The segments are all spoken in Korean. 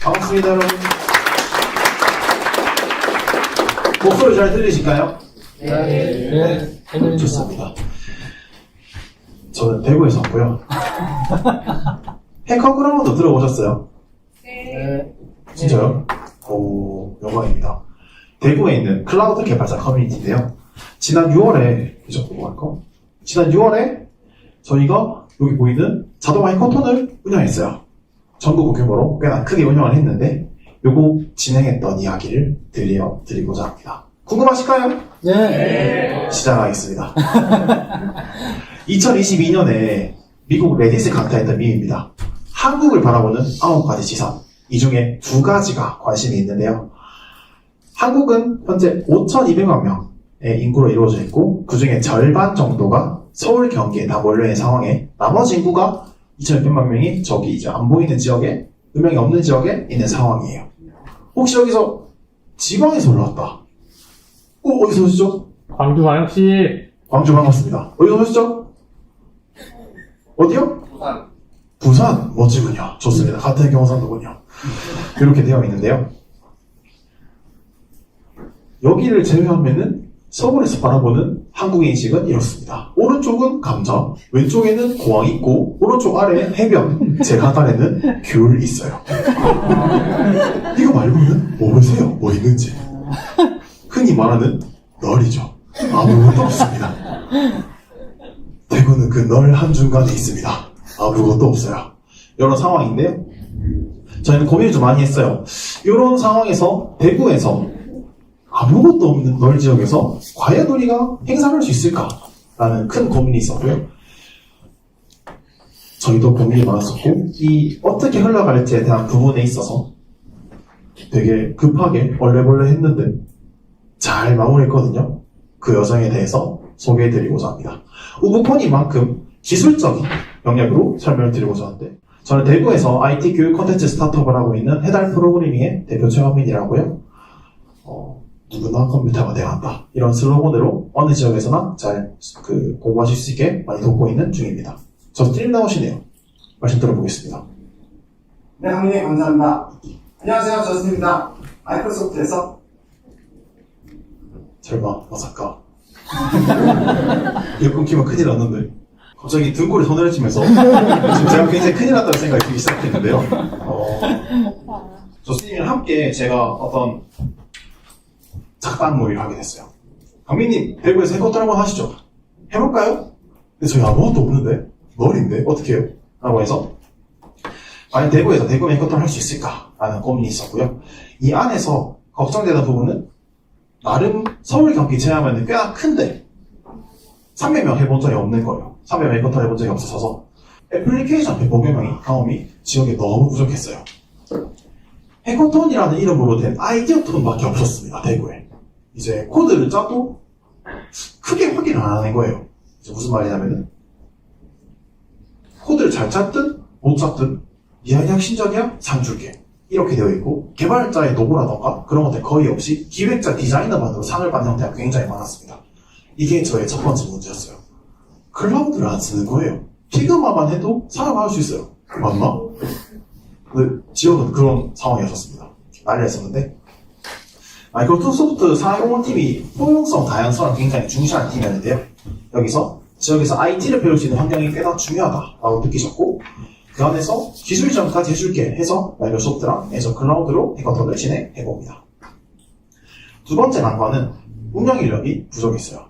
반갑습니다, 여러분. 목소리 잘 들리실까요? 네. 좋습니다. 저는 대구에서 왔고요. 해커그라운드 들어보셨어요? 네. 진짜요? 오, 영광입니다. 대구에 있는 클라우드 개발자 커뮤니티인데요. 지난 6월에, 지난 6월에 저희가 여기 보이는 자동화 해커톤을 운영했어요. 전국 규모로 꽤나 크게 운영을 했는데 요거 진행했던 이야기를 들려드리고자 합니다. 궁금하실까요? 네. 시작하겠습니다. 2022년에 미국 레딧에 강타했던 밈입니다. 한국을 바라보는 9가지 시선. 이 중에 2가지가 관심이 있는데요. 한국은 현재 5,200만 명의 인구로 이루어져 있고 그 중에 절반 정도가 서울, 경기에 다 몰려있는 상황에 나머지 인구가 2,600만 명이 저기 이제 안 보이는 지역에, 음향이 없는 지역에 있는 상황이에요. 혹시 여기서 지방에서 올라왔다. 어디서 오시죠? 광주광역시. 광주 반갑습니다. 어디서 오셨죠? 어디요? 부산. 부산? 멋지군요. 좋습니다. 같은 경상도군요. 이렇게 되어 있는데요. 여기를 제외하면은 서울에서 바라보는 한국의 인식은 이렇습니다. 오른쪽은 감자, 왼쪽에는 공항이 있고, 오른쪽 아래에 해변, 제 하단에는 귤이 있어요. 이거 말고는 모르세요. 뭐 있는지. 흔히 말하는 널이죠. 아무것도 없습니다. 대구는 그 널 한중간에 있습니다. 아무것도 없어요. 이런 상황인데요. 저희는 고민을 좀 많이 했어요. 이런 상황에서 대구에서 아무것도 없는 널 지역에서 과연 우리가 행사를 할 수 있을까라는 큰 고민이 있었고요. 저희도 고민이 많았었고 이 어떻게 흘러갈지에 대한 부분에 있어서 되게 급하게 얼레벌레 했는데 잘 마무리했거든요. 그 여정에 대해서 소개해드리고자 합니다. 우부폰이만큼 기술적인 영역으로 설명을 드리고자 하는데 저는 대구에서 IT 교육 콘텐츠 스타트업을 하고 있는 해달 프로그래밍의 대표 최원민이라고요. 누구나 컴퓨터가 돼야 한다. 이런 슬로건으로 어느 지역에서나 잘 공부하실 수 있게 많이 돕고 있는 중입니다. 저스틴님 나오시네요. 말씀 들어보겠습니다. 네, 항민님 감사합니다. 안녕하세요, 저스틴입니다. 마이크로소프트에서 설마 마사카 이거 끊기면 큰일 났는데 갑자기 등골에 손을 치면서 지금 제가 굉장히 큰일 났다는 생각이 들기 시작했는데요. 저스틴님이랑 함께 제가 어떤 작당 모의를 하게 됐어요. 강민님, 대구에서 해커톤 한번 하시죠. 해볼까요? 근데 저희 아무것도 없는데? 널인데? 어떻게 해요? 라고 해서 과연 대구에서 대구 해커톤을 할 수 있을까? 라는 고민이 있었고요. 이 안에서 걱정되는 부분은 나름 서울, 경기 제외하면 꽤나 큰데 300명 해본 적이 없는 거예요. 300명 해커톤 해본 적이 없어서 애플리케이션 100여 명이 경험이 지역에 너무 부족했어요. 해커톤이라는 이름으로 된 아이디어 톤밖에 없었습니다. 대구에. 이제 코드를 짜도 크게 확인 안 하는 거예요. 이제 무슨 말이냐면은 코드를 잘 짰든 못 짰든 미안이 혁신적이야 상 줄게 이렇게 되어 있고 개발자의 노고라던가 그런 것들 거의 없이 기획자 디자이너만으로 상을 받는 형태가 굉장히 많았습니다. 이게 저의 첫 번째 문제였어요. 클라우드를 안 쓰는 거예요. 피그마만 해도 상을 받을 수 있어요. 맞나? 근데 지역은 그런 상황이었습니다. 난리였었는데 마이크로소프트 사회공헌팀이 포용성, 다양성을 굉장히 중시하는 팀이었는데요. 여기서 지역에서 IT를 배울 수 있는 환경이 꽤나 중요하다라고 느끼셨고 그 안에서 기술 지원까지 해줄게 해서 마이크로소프트랑 애저 클라우드로 해커톤을 진행해봅니다. 두 번째 난관은 운영 인력이 부족했어요.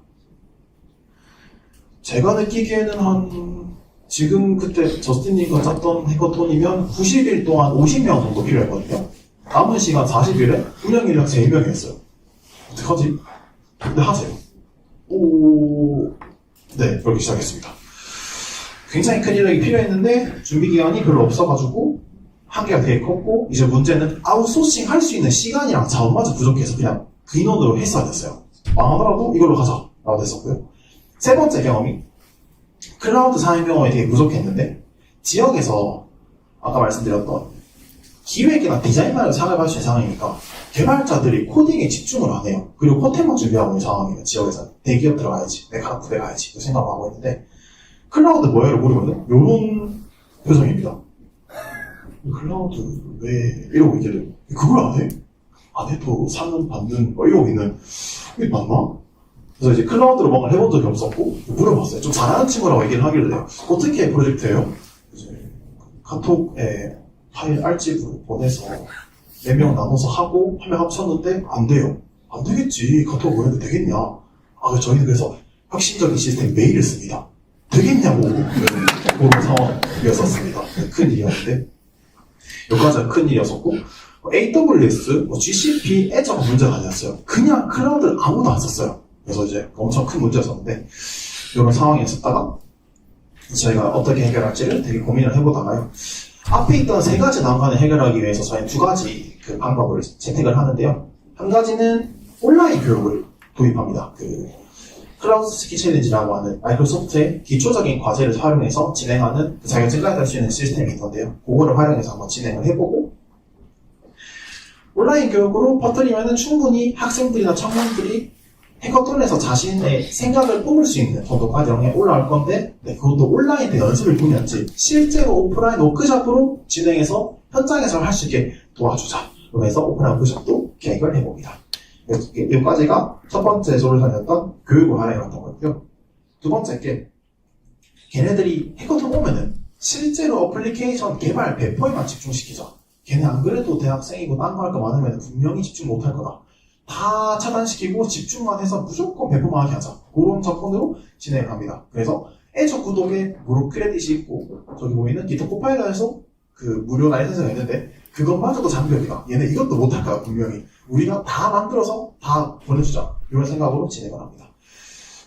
제가 느끼기에는 지금 그때 저스틴님과 짰던 해커톤이면 90일 동안 50명 정도 필요했거든요. 남은 시간 40일에 운영 인력 3명이었어요. 어떡하지? 근데 하세요. 네, 그렇게 시작했습니다. 굉장히 큰 인력이 필요했는데 준비 기간이 별로 없어가지고 한계가 되게 컸고 이제 문제는 아웃소싱 할 수 있는 시간이랑 자원마저 부족해서 그냥 그 인원으로 했어야 됐어요. 망하더라도 이걸로 가자 라고 됐었고요. 세 번째 경험이 클라우드 사용경험이 되게 부족했는데 지역에서 아까 말씀드렸던 기획이나 디자인만을 상을 받을 수 있는 상황이니까 개발자들이 코딩에 집중을 안 해요. 그리고 코템만 준비하고 있는 상황이에요. 지역에서 대기업 들어가야지, 내가 구배 가야지 그 생각을 하고 있는데 클라우드 뭐예요? 물으면은 요런 표정입니다. 클라우드 왜 이러고 있길래 그걸 안 해? 안 해도 사는 받는 이러고 있는 이게 맞나? 그래서 이제 클라우드로 뭔가 해본 적이 없었고 물어봤어요. 좀 잘하는 친구라고 얘기를 하길래 어떻게 프로젝트예요? 이제 카톡에 파일 알집을 보내서 4명 나눠서 하고 한 명 합쳤는데 안 돼요. 안 되겠지. 카톡 보내도 되겠냐? 저희는 그래서 혁신적인 시스템 메일을 씁니다. 되겠냐고 그런 상황이었었습니다. 큰 일이었는데 여기까지가 큰 일이었었고 AWS, GCP, 애저가 문제가 아니었어요. 그냥 클라우드를 아무도 안 썼어요. 그래서 이제 엄청 큰 문제였었는데 이런 상황이 있었다가 저희가 어떻게 해결할지를 되게 고민을 해보다가요. 앞에 있던 3가지 난관을 해결하기 위해서 저희는 2가지 그 방법을 채택을 하는데요. 한 가지는 온라인 교육을 도입합니다. 클라우드 스킬 챌린지라고 하는 마이크로소프트의 기초적인 과제를 활용해서 진행하는 자격증까지 할 수 있는 시스템이 있는데요. 그거를 활용해서 한번 진행을 해보고 온라인 교육으로 퍼뜨리면 충분히 학생들이나 청년들이 해커톤에서 자신의 생각을 뿜을 수 있는 정도 과정에 올라올 건데 그것도 온라인에 연습을 보면지 실제로 오프라인 워크숍으로 진행해서 현장에서 할 수 있게 도와주자. 그래서 오프라인 워크숍도 계획을 해봅니다. 여기까지가 첫 번째 솔루션이었던 교육을 활용했던 거고요. 두 번째 게 걔네들이 해커톤 오면은 실제로 어플리케이션 개발 배포에만 집중시키자. 걔네 안 그래도 대학생이고 딴 거 할 거 많으면 분명히 집중 못할 거다. 다 차단시키고 집중만 해서 무조건 배포만 하게 하자. 그런 접근으로 진행을 합니다. 그래서 애저 구독에 무료 크레딧이 있고 저기 보이는 기타 코파일럿에서 그 무료 라이선스가 있는데 그것마저도 장벽이다. 얘네 이것도 못할 거야 분명히. 우리가 다 만들어서 다 보내주자. 이런 생각으로 진행을 합니다.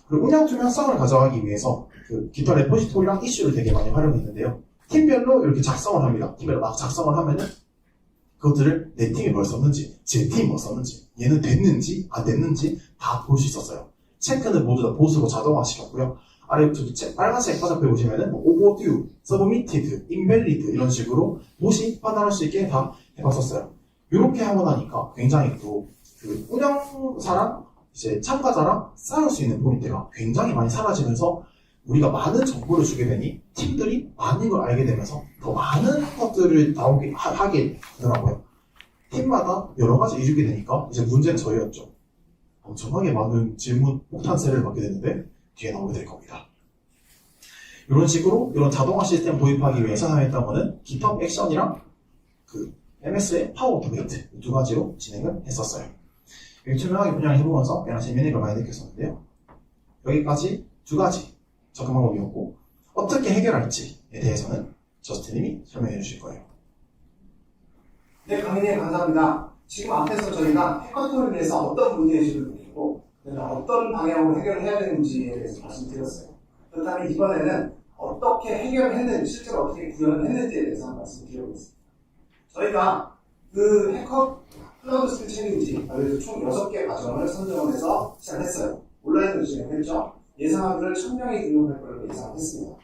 그리고 운영 투명성을 가져가기 위해서 그 기타 레포지토리랑 이슈를 되게 많이 활용했는데요. 팀별로 이렇게 작성을 합니다. 팀별로 막 작성을 하면은 그것들을 내 팀이 뭘 썼는지, 제 팀이 뭘 썼는지, 얘는 됐는지, 안 됐는지 다 볼 수 있었어요. 체크는 모두 다 보스로 자동화시켰고요. 아래부터 빨간색 화살표 보시면은 오버듀, 서브미티드, 인밸리드 이런 식으로 봇이 판단할 수 있게 다 해봤었어요. 이렇게 하고 나니까 굉장히 또 그 운영사랑 이제 참가자랑 싸울 수 있는 포인트가 굉장히 많이 사라지면서 우리가 많은 정보를 주게 되니 팀들이 많은 걸 알게 되면서 더 많은 것들을 하게 되더라고요. 팀마다 여러 가지 이루게 되니까 이제 문제는 저희였죠. 엄청나게 많은 질문 폭탄세를 받게 되는데 뒤에 나오게 될 겁니다. 이런 식으로 이런 자동화 시스템 도입하기 위해서 사용했던 거는 GitHub 액션이랑 그 MS의 파워 오토메이트 2가지로 진행을 했었어요. 투명하게 분양을 해보면서 꽤나 재미있는 걸 많이 느꼈었는데요. 여기까지 2가지 접근 방법이었고 어떻게 해결할지에 대해서는 저스틴님이 설명해 주실 거예요. 네, 강의님 감사합니다. 지금 앞에서 저희가 해커톤을 위해서 어떤 문제의식을 드리고 어떤 방향으로 해결을 해야 되는지에 대해서 말씀드렸어요. 그렇다면 이번에는 어떻게 해결을 했는지, 실제로 어떻게 구현을 했는지에 대해서 한번 말씀드려보겠습니다. 저희가 그 해커 클라우드 스킬 챌린지, 그래서 총 6개 과정을 선정을 해서 시작했어요. 온라인으로 진행했죠. 예상하기를 1000명이 등록할 걸로 예상했습니다.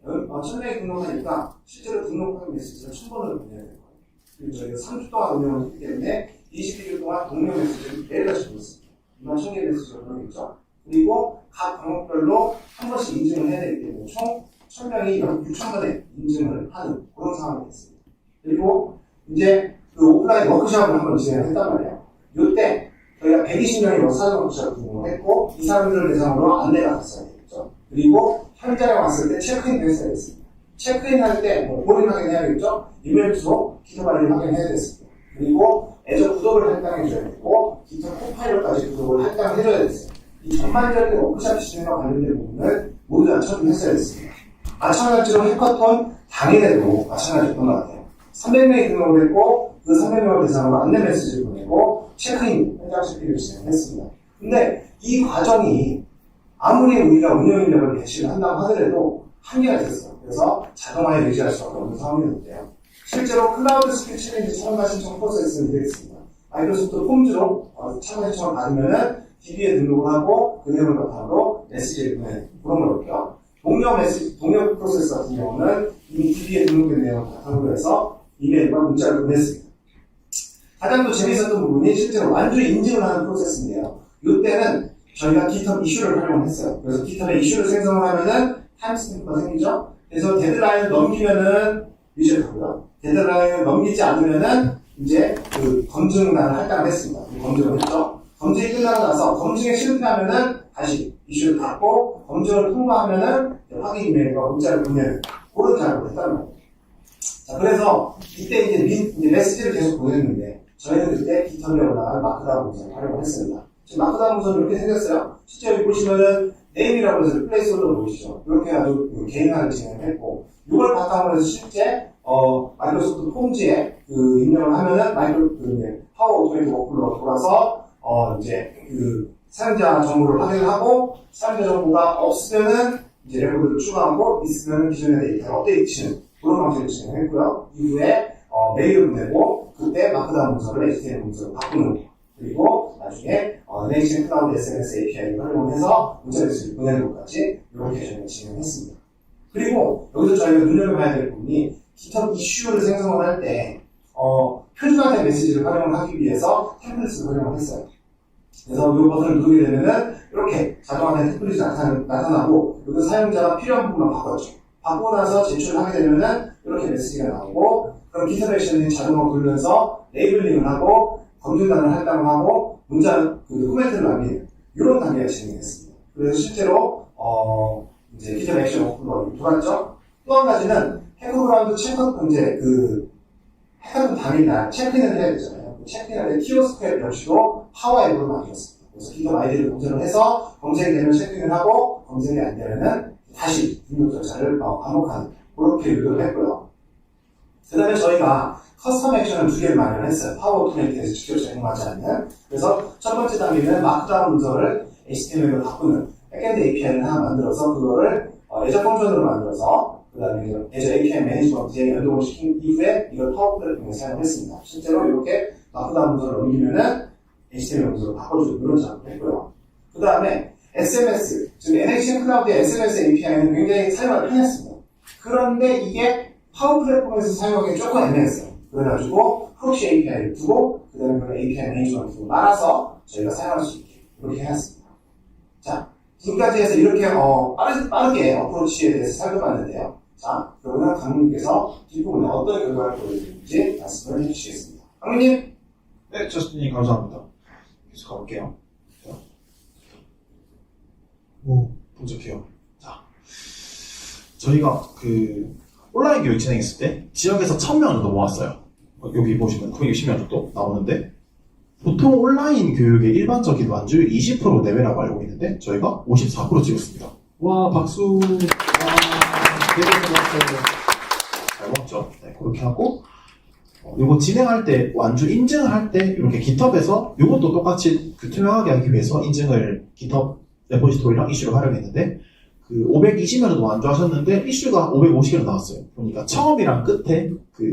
1000명이 등록하니까 실제로 등록하는 메시지를 1000번을 보내야 될 거예요. 그리고 저희가 3주 동안 운영을 했기 때문에 21일 동안 동료 메시지를 매일같이 보냈습니다. 20,000개 메시지를 보내겠죠. 그리고 각 과목별로 한 번씩 인증을 해야 되기 때문에 총 1000명이 6,000번의 인증을 하는 그런 상황이 됐습니다. 그리고 이제 그 오프라인 워크숍을 한번 진행을 했단 말이에요. 이때 저희가 120명이 사전 워크숍을 진행을 했고 이 사람들을 대상으로 안내가 갔어야 되겠죠. 그리고 현장에 왔을 때 체크인도 했어야 됐습니다. 체크인 할 때 본인 확인해야겠죠. 이메일 주소, 기타 관리를 확인해야 됐습니다. 그리고 애저 구독을 할당해줘야 되고 기타 코파일럿까지 구독을 할당해줘야 됐어요. 이 전반적인 워크숍 시스템과 관련된 부분을 모두 다 처리했어야 됐습니다. 마찬가지로 해커톤 당일에도 마찬가지였던 것 같아요. 300명이 등록을 했고 그 300명을 대상으로 안내 메시지를 보내고 체크인, 현장 체크인을 진행했습니다. 근데 이 과정이 아무리 우리가 운영 인력을 배치를 한다고 하더라도 한계가 있었어요. 그래서 자동화에 의지할 수 없는 상황이었는데요. 실제로 클라우드 스킬 챌린지 참가 신청 프로세스는 이렇게 있습니다. 마이크로소프트 폼즈로 참가 신청을 받으면은 DB에 등록을 하고 그 내용을 바탕으로 메시지를 보내는 그런 거였고요. 동료 프로세스 같은 경우는 이미 DB에 등록된 내용을 바탕으로 해서 이메일과 문자를 보냈습니다. 가장 또 재미있었던 부분이 실제로 완주 인증을 하는 프로세스인데요. 이때는 저희가 GitHub 이슈를 활용했어요. 그래서 GitHub에 이슈를 생성을 하면은 타임스탬프가 생기죠. 그래서 데드라인을 넘기면은 리젝트고요. 데드라인을 넘기지 않으면은 이제 그 검증란을 할당을 했습니다. 검증을 했죠. 검증이 끝나고 나서 검증에 실패하면은 다시 이슈를 받고 검증을 통과하면은 확인 이메일과 문자를 보내는 그런 작업을 했다는 거예요. 자, 그래서 이때 이제 메시지를 계속 보냈는데 저희는 그때 깃허브에 올라간 마크다운 문서를 활용을 했습니다. 지금 마크다운 문서는 이렇게 생겼어요. 실제 여기 보시면은 네임이라고 해서 플레이스홀더 보이시죠? 이렇게 아주 개인화를 진행을 했고 이걸 바탕으로 해서 실제 마이크로소프트 폼즈에 그 입력을 하면은 파워 오토메이트 워크플로우가 돌아서 이제 그 사용자 정보를 확인하고 사용자 정보가 없으면은 이제 레코드를 추가하고 있으면 기존의 데이터를 업데이트시는 그런 방식을 진행했고요. 이후에 메일을 보내고 그때 마크다운 문서를 HTML 문서로 바꾸는 그리고 나중에 NHN 클라우드 SNS API를 활용해서 문자 메시지를 보내는 것까지 이렇게 저희가 진행했습니다. 그리고 여기서 저희가 눈여겨봐야 될 부분이 GitHub 이슈를 생성을 할 때 표준화된 메시지를 활용을 하기 위해서 템플릿을 활용을 했어요. 그래서 이 버튼을 누르게 되면은 이렇게 자동화된 템플릿이 나타나고 여기 사용자가 필요한 부분만 바꿔줘. 바꾸고 나서 제출을 하게 되면은 이렇게 메시지가 나오고 그럼 GitHub 액션이 자동으로 돌면서 레이블링을 하고 검증단을 할당을 하고 문자 코멘트를 남기는 이런 단계가 진행됐습니다. 그래서 실제로 이제 GitHub 액션 워크플로우가 돌았죠. 또 한 가지는 해커그라운드 체크 이제 해커톤 당일날 체크인을 해야 되잖아요. 체크인할 때 키오스크 역시도 파워 앱으로 만들었습니다. 그래서 GitHub 아이디를 검색을 해서 검색이 되면 체크인을 하고 검색이 안 되면은 다시 등록 절차를 반복하는 그렇게 유도를 했고요. 그 다음에 저희가 커스텀 액션을 두 개를 마련했어요. 파워 오토메이트에서 직접 제공하지 않는. 그래서 첫 번째 단계는 마크다운 문서를 HTML로 바꾸는 백엔드 API를 하나 만들어서 그거를 애저 펑션으로 만들어서 그 다음에 애저 API 매니지먼트에 연동을 시킨 이후에 이걸 파워 플랫폼에 사용했습니다. 실제로 이렇게 마크다운 문서를 넘기면은 HTML 문서로 바꿔주는 그런 작업을 했고요. 그 다음에 SMS, 즉 NHN 클라우드의 SMS API는 굉장히 사용하기 편했습니다. 그런데 이게 파워 플랫폼에서 사용하기 조금 애매했어요. 그래가지고 프록시 API를 두고 그 다음에 그 API 매니지먼트로 말아서 저희가 사용할 수 있게 이렇게 해놨습니다. 자, 지금까지 해서 이렇게 빠르게 어프로치에 대해서 살펴봤는데요. 자, 그러면 강민님께서 뒷부분에 어떤 결과를 보여드리는지 말씀을 해주시겠습니다. 강민님! 네, 저스틴님 감사합니다. 계속 가볼게요. 분석해요. 자, 저희가 온라인 교육 진행했을 때 지역에서 1000명 정도 모았어요. 여기 보시면 960명 정도 나오는데 보통 온라인 교육의 일반적인 완주율 20% 내외라고 알고 있는데 저희가 54% 찍었습니다. 와, 박수. 와, 잘 먹었죠? 네, 그렇게 하고 요거 진행할 때 완주 인증을 할 때 이렇게 GitHub에서 요것도 똑같이 투명하게 하기 위해서 인증을 GitHub 레포지토리랑 이슈를 활용했는데 520명 정도 완주하셨는데 이슈가 550개로 나왔어요. 그러니까 처음이랑 끝에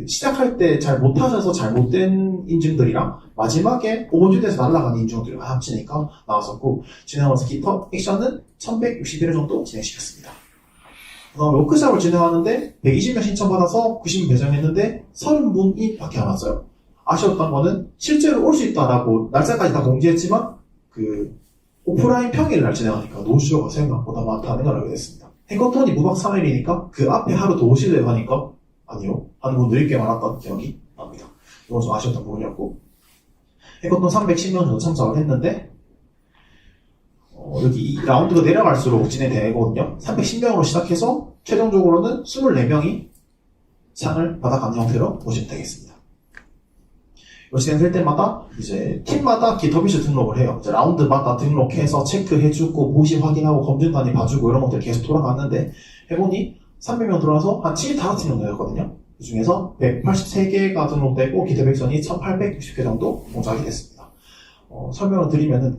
시작할 때 잘 못하셔서 잘못된 인증들이랑 마지막에 오버듀에서 날아가는 인증들을 합치니까 나왔었고 진행하면서 GitHub 액션은 1161회 정도 진행시켰습니다. 그다음에 워크샵을 진행하는데 120명 신청받아서 90명 배정했는데 30분이 밖에 안 왔어요. 아쉬웠던 거는 실제로 올 수 있다라고 날짜까지 다 공지했지만 오프라인 평일을 날 진행하니까 노쇼가 생각보다 많다는 걸 알게 됐습니다. 해커톤이 무박 3일이니까 그 앞에 하루 더 오실래요 하니까 아니요. 하는 분들이 꽤 많았던 기억이 납니다. 이건 좀 아쉬웠던 부분이었고 해커톤 310명 정도 참석을 했는데 여기 이 라운드가 내려갈수록 진행되거든요. 310명으로 시작해서 최종적으로는 24명이 상을 받아가는 형태로 보시면 되겠습니다. 이거 진행될 때마다 이제 팀마다 GitHub 이슈 등록을 해요. 이제 라운드마다 등록해서 체크해주고 보시 확인하고 검증단이 봐주고 이런 것들 계속 돌아갔는데 해보니 300명 들어와서 한 75팀 정도 되었거든요. 그 중에서 183개가 등록되고 GitHub 액션이 1860개 정도 동작이 됐습니다. 설명을 드리면은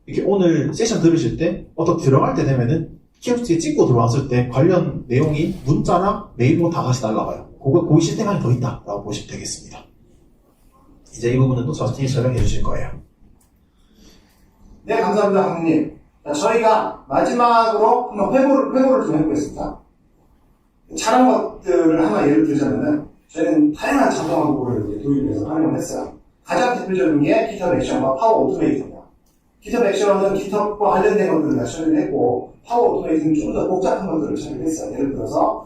이렇게 오늘 세션 들으실 때 어떻게 들어갈 때 되면은 키오스트에 찍고 들어왔을 때 관련 내용이 문자랑 메일로 다 같이 날라가요. 그 시스템 안에 더 있다라고 보시면 되겠습니다. 이제 이 부분은 또 저스틴이 설명해 주실 거예요. 네, 감사합니다, 강민님. 저희가 마지막으로 한번 회고를 좀 해보겠습니다. 잘한 것들을 하나 예를 들자면은 저희는 다양한 자동화 도구를 도입해서 활용을 했어요. 가장 대표적인 게 GitHub 액션과 파워 오토메이트입니다. GitHub 액션은 GitHub과 관련된 것들을 다 처리를 했고, 파워 오토메이트는 좀 더 복잡한 것들을 처리를 했어요. 예를 들어서,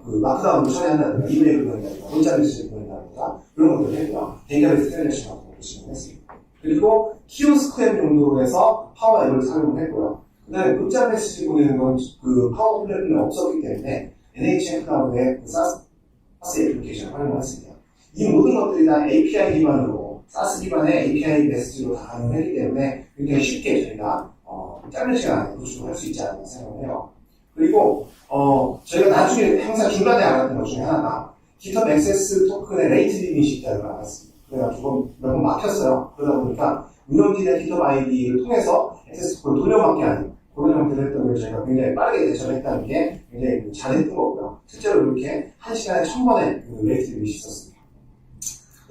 그 마크다운을 처리한다든가, 이메일을 보낸다든가, 문자 메시지를 보낸다든가, 그런 것들을 했고요. 데이터베이스 트랜잭션 같은 것도 진행했습니다. 그리고 키오스크앱 용도로 해서 파워 앱을 사용을 했고요. 그 다음에 문자 메시지 보내는 건 그 파워 플랫폼에 없었기 때문에 NHN 클라우드의 그 사스 애플리케이션을 활용을 했습니다. 이 모든 것들이 다 API 기반으로, 사스 기반의 API 메시지로 다 가능하기 때문에 굉장히 쉽게 저희가 짧은 시간에 구축을 할 수 있지 않나 생각을 해요. 그리고 저희가 나중에 항상 중간에 알았던 것 중에 하나가 GitHub 액세스 토큰의 레이트 리밋이 있다는 걸 알았습니다. 그래가지고 몇 번 막혔어요. 그러다 보니까 운영진의 GitHub ID를 통해서 액세스 토큰을 돌려막기 하는 그런 형태를 했던 걸 저희가 굉장히 빠르게 대처를 했다는 게 굉장히 잘했던 거고요. 실제로 이렇게 1시간에 1000번의 그 레이트 리밋이 있었습니다.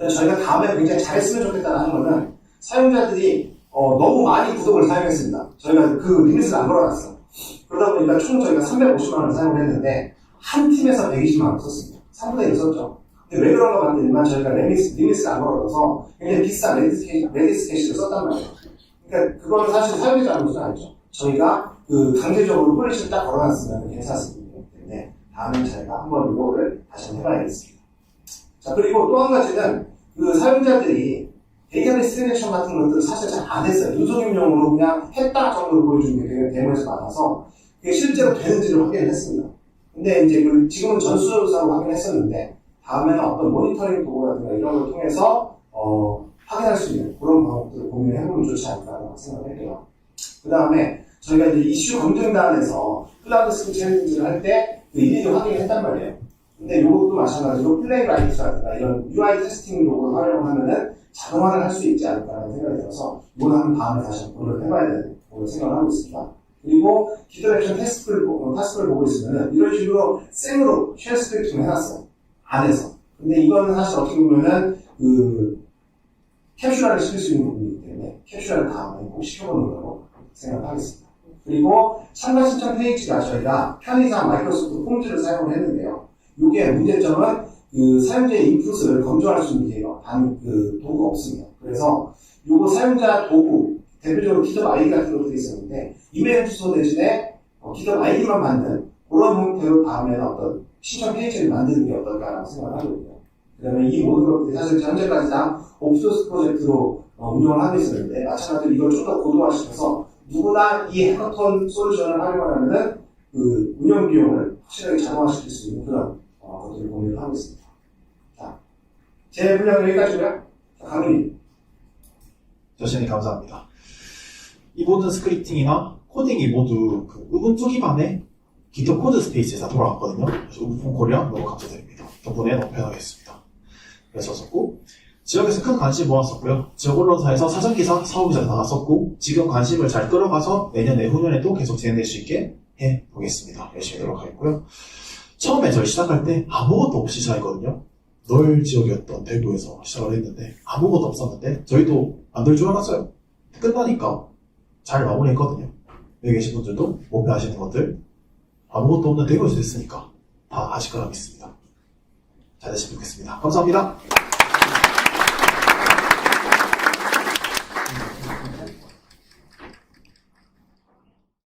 저희가 다음에 굉장히 잘했으면 좋겠다는 거는 사용자들이 너무 많이 구독을 사용했습니다. 저희가 그 리밋을 안 걸어놨어요. 그러다 보니까 총 저희가 350만 원을 사용을 했는데 한 팀에서 120만 원을 썼습니다. 3분의 1 썼죠. 근데 왜 그런가 봤더니만 저희가 리밋을 안 걸어둬서 굉장히 비싼 레디스 캐시를 썼단 말이에요. 그러니까 그거는 사실 사용자 잘못은 아니죠. 저희가 그 강제적으로 폴리시를 딱 걸어놨으면 괜찮습니다. 때문에 다음에 저희가 한번 이거를 다시 한번 해봐야겠습니다. 자, 그리고 또 한 가지는 그 사용자들이 데이터베이스 트랜잭션 같은 것들을 사실 잘 안 했어요. 누적임용으로 그냥 했다 정도로 보여주는 게 데모에서 많아서 그게 실제로 되는지를 확인을 했습니다. 근데 이제 지금은 전수조사로 확인했었는데 다음에는 어떤 모니터링 도구라든가 이런 걸 통해서 확인할 수 있는 그런 방법들을 고민을 해보면 좋지 않을까 생각을 해요. 그 다음에 저희가 이제 이슈 검증단에서 클라우드 스킨 챌린지를 할 때 그 일일이 확인을 했단 말이에요. 근데 이것도 마찬가지로 플레이라이트라든가 이런 UI 테스팅 도구를 활용하면은 자동화를 할 수 있지 않을까라는 생각이 들어서 이거는 한 다음에 다시 한번 해봐야 되는 그런 생각을 하고 있습니다. 그리고 GitHub 액션 타스크를 보고 있으면은 이런 식으로 생으로 쉘 스크립팅을 해놨어요. 안에서. 근데 이거는 사실 어떻게 보면은 캡슐화를 시킬 수 있는 부분이기 때문에 캡슐화를 다음에 꼭 시켜보는 걸로 생각하겠습니다. 그리고 참가 신청 페이지가 저희가 편의상 마이크로소프트 폼즈를 사용을 했는데요. 이게 문제점은 그 사용자의 인풋을 검증할 수 있는 게 도구가 없습니다. 그래서 요거 사용자 도구, 대표적으로 GitHub ID 같은 것들이 있었는데 이메일 주소 대신에 GitHub ID만 만든 그런 형태로 다음에는 어떤 신청 페이지를 만드는 게 어떨까라고 생각을 하거든요. 그 다음에 이 모든 것들이 사실 현재까지 다 오픈소스 프로젝트로 운영을 하고 있었는데 마찬가지로 이걸 좀 더 고도화시켜서 누구나 이 해커톤 솔루션을 활용하려면은 그 운영 비용을 확실하게 자동화시킬 수 있는 그런 것들을 고민을 하고 있습니다. 자, 제 분량은 여기까지고요. 자, 강민님. 조신이 감사합니다. 이 모든 스크립팅이나 코딩이 모두 그 우분투 기반의 GitHub 코드 스페이스에서 돌아왔거든요. 그래서 우분 코리아 너무 감사드립니다. 덕분에 너무 편하겠습니다. 그래서 썼고 지역에서 큰 관심 모았었고요. 지역 언론사에서 사전기사, 사업기사 나갔었고 지금 관심을 잘 끌어가서 내년 내후년에도 계속 진행될 수 있게 해보겠습니다. 열심히 노력하겠고요. 처음에 저희 시작할 때 아무것도 없이 시작했거든요. 널 지역이었던 대구에서 시작을 했는데 아무것도 없었는데 저희도 안 될 줄 알았어요. 끝나니까 잘 마무리했거든요. 여기 계신 분들도 목표하시는 것들 아무것도 없는 대구에서 됐으니까 다 하실 거라 믿습니다. 잘 되시면 좋겠습니다. 감사합니다.